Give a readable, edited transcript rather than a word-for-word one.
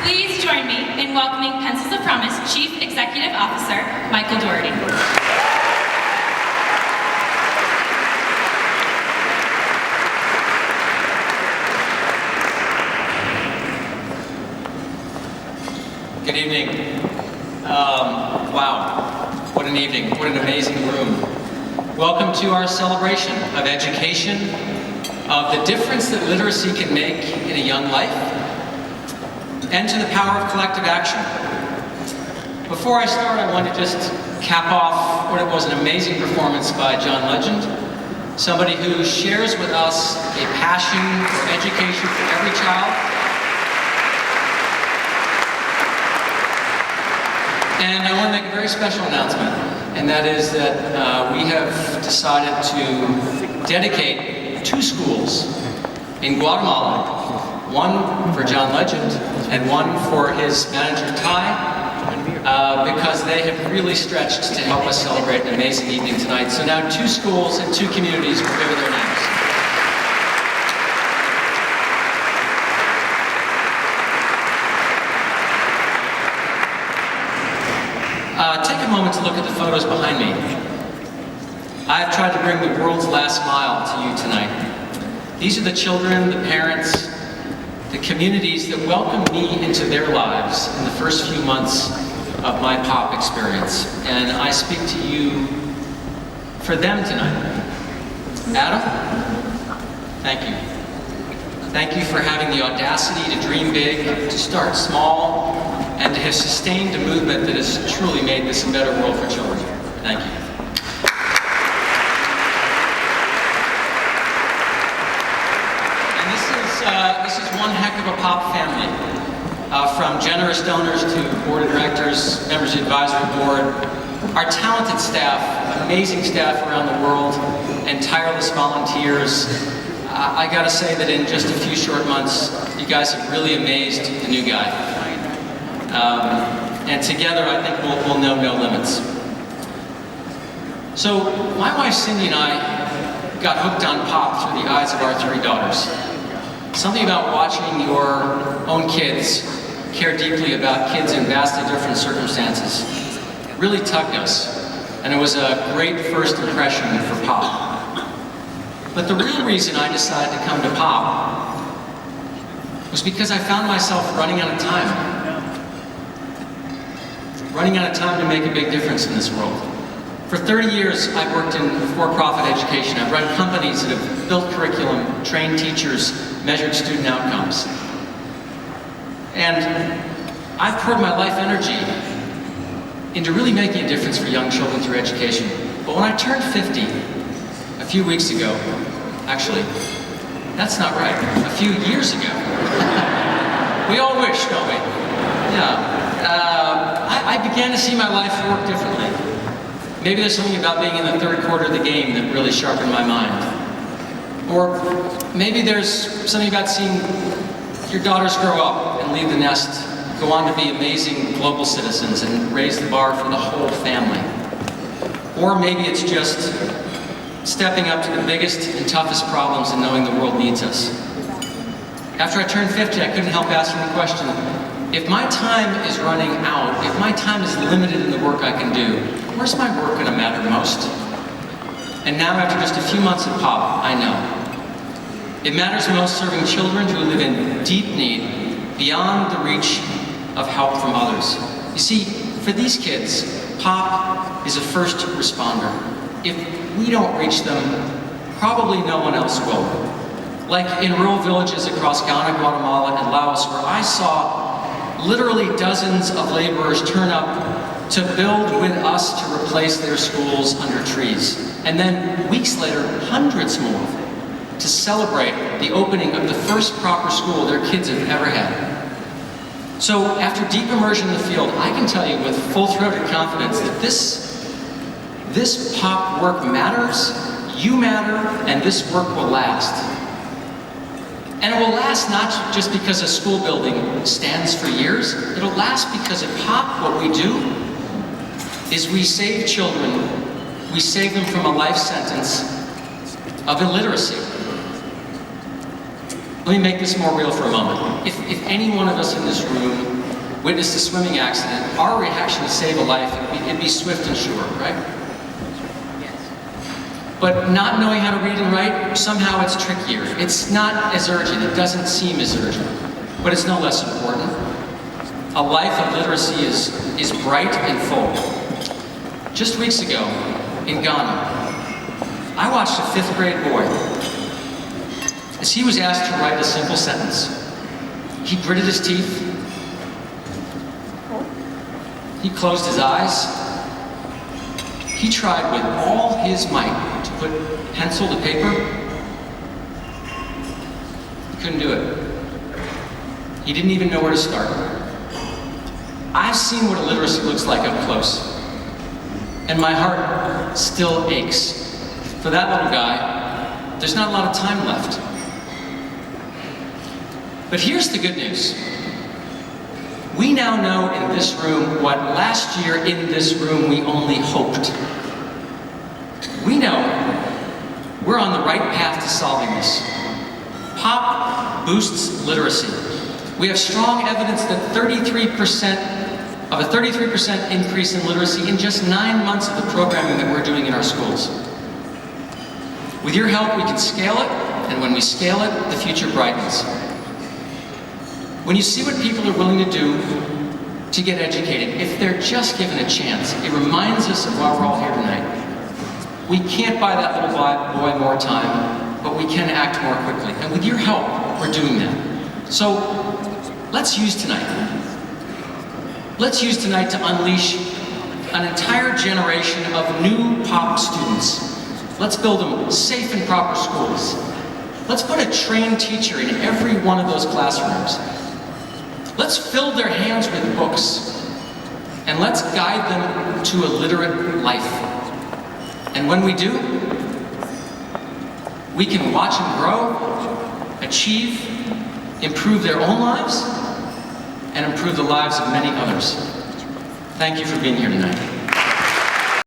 Please join me in welcoming Pencils of Promise Chief Executive Officer, Michael Dougherty. Good evening. Wow, what an evening, what an amazing room. Welcome to our celebration of education, of the difference that literacy can make in a young life, and to the power of collective action. Before I start, I want to just cap off what it was an amazing performance by John Legend, somebody who shares with us a passion for education for every child. And I want to make a very special announcement, and that is that we have decided to dedicate 2 schools in Guatemala, one for John Legend and one for his manager Ty, because they have really stretched to help us celebrate an amazing evening tonight. So now 2 schools and 2 communities will give it their names. Take a moment to look at the photos behind me. I've tried to bring the world's last mile to you tonight. These are the children, the parents, the communities that welcomed me into their lives in the first few months of my PoP experience. And I speak to you for them tonight. Adam, thank you. Thank you for having the audacity to dream big, to start small, and to have sustained a movement that has truly made this a better world for children. Thank you. And this is one heck of a PoP family. From generous donors to board of directors, members of the advisory board, our talented staff, amazing staff around the world, and tireless volunteers. I gotta say that in just a few short months, you guys have really amazed the new guy. And together, I think we'll know no limits. So, my wife Cindy and I got hooked on PoP through the eyes of our 3 daughters. Something about watching your own kids care deeply about kids in vastly different circumstances really tugged us, and it was a great first impression for PoP. But the real reason I decided to come to PoP was because I found myself running out of time. Running out of time to make a big difference in this world. For 30 years, I've worked in for-profit education. I've run companies that have built curriculum, trained teachers, measured student outcomes. And I've poured my life energy into really making a difference for young children through education. But when I turned 50, a few weeks ago, actually, that's not right, a few years ago. We all wish, don't we? Yeah. I began to see my life work differently. Maybe there's something about being in the 3rd quarter of the game that really sharpened my mind. Or maybe there's something about seeing your daughters grow up and leave the nest, go on to be amazing global citizens and raise the bar for the whole family. Or maybe it's just stepping up to the biggest and toughest problems and knowing the world needs us. After I turned 50, I couldn't help asking the question, if my time is running out, if my time is limited in the work I can do, where's my work going to matter most? And now, after just a few months at PoP, I know. It matters most serving children who live in deep need, beyond the reach of help from others. You see, for these kids, PoP is a first responder. If we don't reach them, probably no one else will. Like in rural villages across Ghana, Guatemala, and Laos, where I saw literally dozens of laborers turn up to build with us to replace their schools under trees. And then weeks later, hundreds more to celebrate the opening of the first proper school their kids have ever had. So after deep immersion in the field, I can tell you with full-throated confidence that this PoP work matters, you matter, and this work will last. And it will last not just because a school building stands for years, it'll last because at PoP what we do is we save children, we save them from a life sentence of illiteracy. Let me make this more real for a moment. If any one of us in this room witnessed a swimming accident, our reaction to save a life, it'd be swift and sure, right? But not knowing how to read and write, somehow it's trickier. It's not as urgent, it doesn't seem as urgent, but it's no less important. A life of literacy is bright and full. Just weeks ago, in Ghana, I watched a 5th grade boy as he was asked to write a simple sentence. He gritted his teeth, he closed his eyes, he tried with all his might to put pencil to paper. He couldn't do it. He didn't even know where to start. I've seen what illiteracy looks like up close, and my heart still aches. For that little guy, there's not a lot of time left. But here's the good news. We now know in this room what last year in this room we only hoped. We know we're on the right path to solving this. PoP boosts literacy. We have strong evidence that 33% increase in literacy in just 9 months of the programming that we're doing in our schools. With your help, we can scale it, and when we scale it, the future brightens. When you see what people are willing to do to get educated, if they're just given a chance, it reminds us of why we're all here tonight. We can't buy that little boy more time, but we can act more quickly. And with your help, we're doing that. So let's use tonight. Let's use tonight to unleash an entire generation of new PoP students. Let's build them safe and proper schools. Let's put a trained teacher in every one of those classrooms. Let's fill their hands with books, and let's guide them to a literate life. And when we do, we can watch them grow, achieve, improve their own lives, and improve the lives of many others. Thank you for being here tonight.